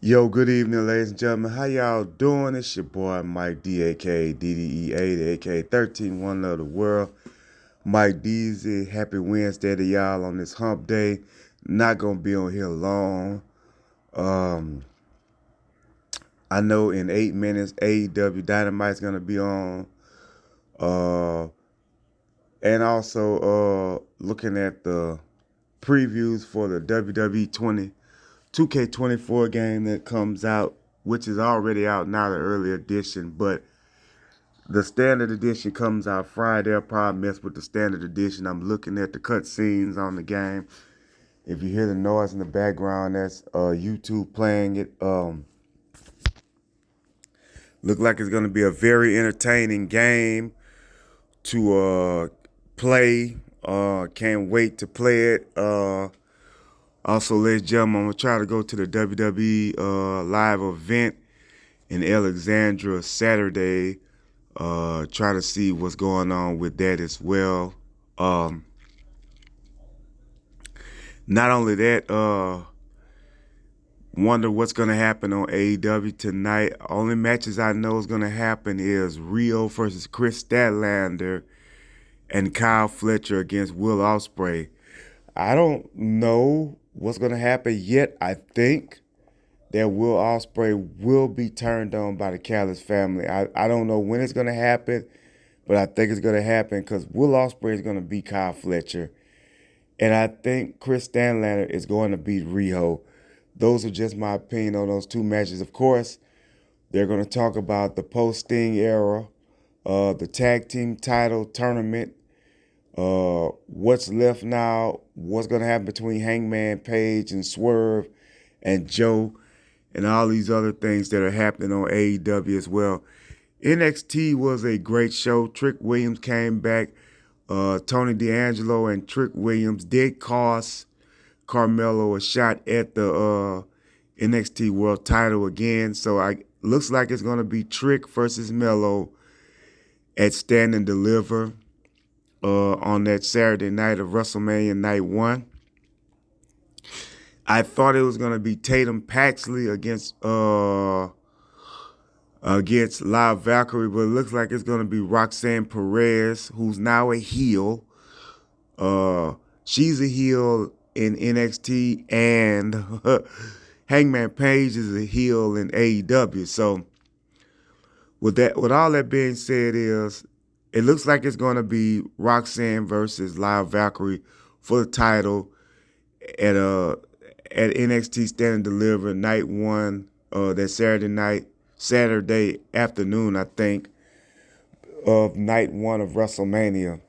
Yo, good evening, ladies and gentlemen. How y'all doing? It's your boy Mike D, aka DDE8, aka 13 One Love the World. Mike Deezy, happy Wednesday to y'all on this hump day. Not gonna be on here long. Um, I know in 8 minutes AEW Dynamite's gonna be on. Uh, and also looking at the previews for the WWE 2K24 game that comes out, which is already out now, the early edition, but the standard edition comes out Friday. I'll probably mess with the standard edition. I'm looking at the cutscenes on the game. If you hear the noise in the background, that's YouTube playing it. Look like it's going to be a very entertaining game to play. Can't wait to play it. Also, ladies and gentlemen, I'm going to try to go to the WWE live event in Alexandria Saturday. Try to see what's going on with that as well. Not only that, wonder what's going to happen on AEW tonight. Only matches I know is going to happen is Rio versus Chris Statlander and Kyle Fletcher against Will Ospreay. I don't know what's going to happen yet. I think that Will Ospreay will be turned on by the Callis family. I don't know when it's going to happen, but I think it's going to happen because Will Ospreay is going to beat Kyle Fletcher. And I think Chris Statlander is going to beat Riho. Those are just my opinion on those two matches. Of course, they're going to talk about the post-Sting era, the tag team title tournament, what's left now, what's going to happen between Hangman Page and Swerve and Joe, and all these other things that are happening on AEW as well. NXT was a great show. Trick Williams came back. Tony D'Angelo and Trick Williams did cost Carmelo a shot at the NXT World Title again. So looks like it's going to be Trick versus Melo at Stand and Deliver on that Saturday night of WrestleMania Night 1. I thought it was going to be Tatum Paxley against Live Valkyrie, but it looks like it's going to be Roxanne Perez, who's now a heel. She's a heel in NXT, and Hangman Page is a heel in AEW. So with all that being said, it looks like it's going to be Roxanne versus Live Valkyrie for the title at NXT Stand and Deliver Night 1, that Saturday afternoon, I think, of Night 1 of WrestleMania.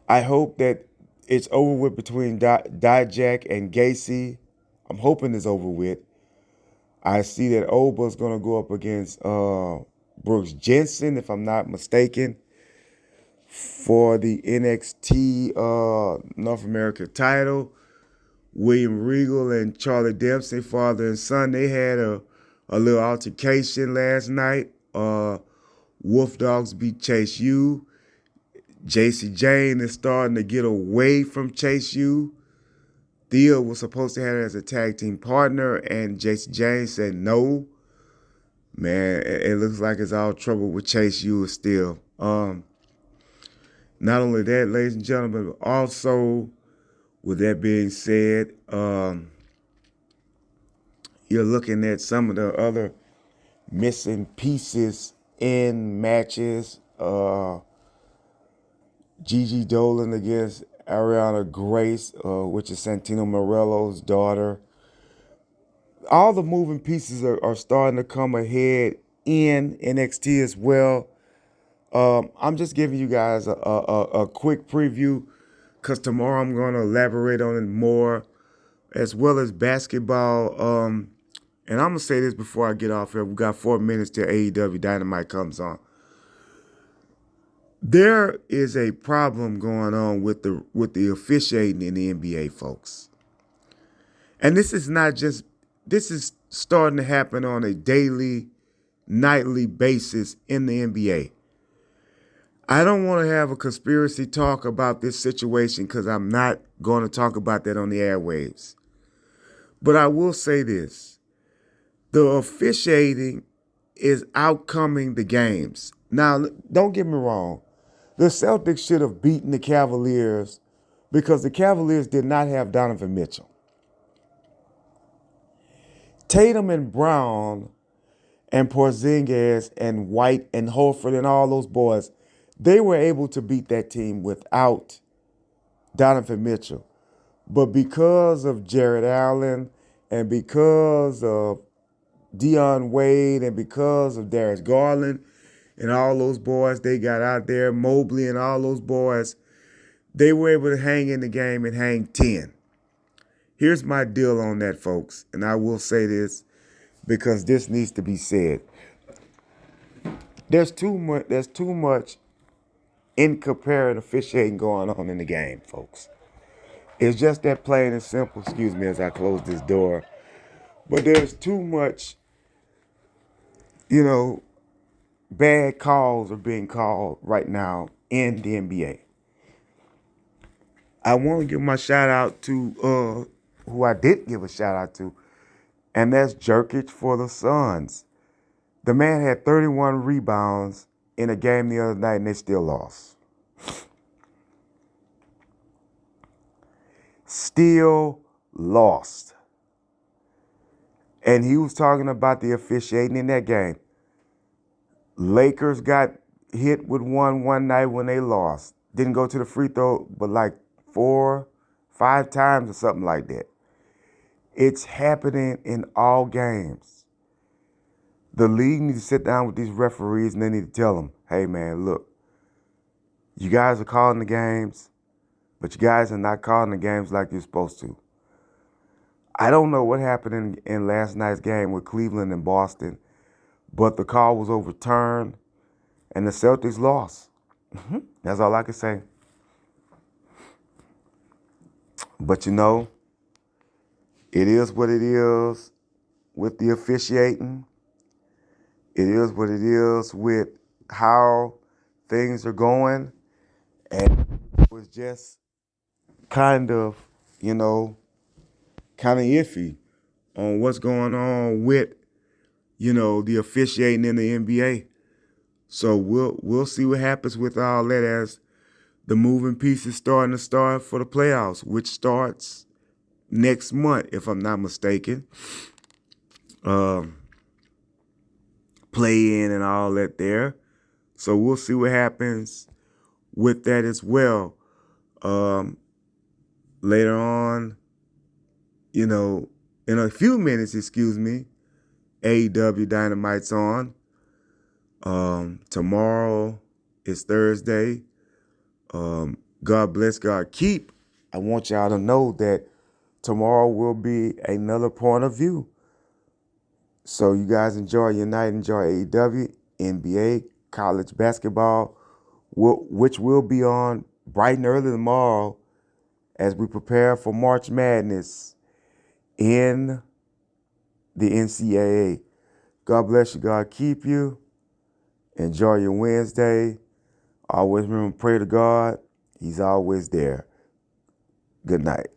I hope that it's over with between Dijak and Gacy. I'm hoping it's over with. I see that Oba's going to go up against Brooks Jensen, if I'm not mistaken, for the NXT North America title. William Regal and Charlie Dempsey, father and son, they had a little altercation last night. Wolf Dogs beat Chase U. JC Jane is starting to get away from Chase U. Theo was supposed to have her as a tag team partner, and JC Jane said no. Man, it looks like it's all trouble with Chase U still. Not only that, ladies and gentlemen, but also, with that being said, you're looking at some of the other missing pieces in matches. Gigi Dolan against Ariana Grace, which is Santino Morello's daughter. All the moving pieces are starting to come ahead in NXT as well. I'm just giving you guys a quick preview because tomorrow I'm going to elaborate on it more, as well as basketball. And I'm going to say this before I get off here. We got 4 minutes till AEW Dynamite comes on. There is a problem going on with the officiating in the NBA, folks. And this is starting to happen on a daily, nightly basis in the NBA. I don't want to have a conspiracy talk about this situation because I'm not going to talk about that on the airwaves. But I will say this. The officiating is outcoming the games. Now, don't get me wrong. The Celtics should have beaten the Cavaliers because the Cavaliers did not have Donovan Mitchell. Tatum and Brown and Porzingis and White and Horford and all those boys, they were able to beat that team without Donovan Mitchell. But because of Jared Allen and because of Deion Wade and because of Darius Garland and all those boys they got out there, Mobley and all those boys, they were able to hang in the game and hang 10. Here's my deal on that, folks, and I will say this because this needs to be said. There's too much incomparative officiating going on in the game, folks. It's just that plain and simple. Excuse me as I close this door. But there's too much, bad calls are being called right now in the NBA. I want to give my shout out to who I did give a shout out to, and that's Jerkic for the Suns. The man had 31 rebounds in a game the other night, and they still lost. Still lost. And he was talking about the officiating in that game. Lakers got hit with one night when they lost. Didn't go to the free throw, but like 4-5 times or something like that. It's happening in all games. The league needs to sit down with these referees and they need to tell them, hey man, look, you guys are calling the games, but you guys are not calling the games like you're supposed to. I don't know what happened in last night's game with Cleveland and Boston, but the call was overturned and the Celtics lost. That's all I can say. But it is what it is with the officiating. It is what it is with how things are going. And it was just kind of iffy on what's going on with, the officiating in the NBA. So we'll see what happens with all that as the moving pieces starting to start for the playoffs, which starts next month, if I'm not mistaken. Play in and all that there. So we'll see what happens with that as well. Later on, in a few minutes, AEW Dynamite's on. Tomorrow is Thursday. God bless, God keep. I want y'all to know that tomorrow will be another point of view. So you guys enjoy your night. Enjoy AEW, NBA, college basketball, which will be on bright and early tomorrow as we prepare for March Madness in the NCAA. God bless you. God keep you. Enjoy your Wednesday. Always remember, pray to God. He's always there. Good night.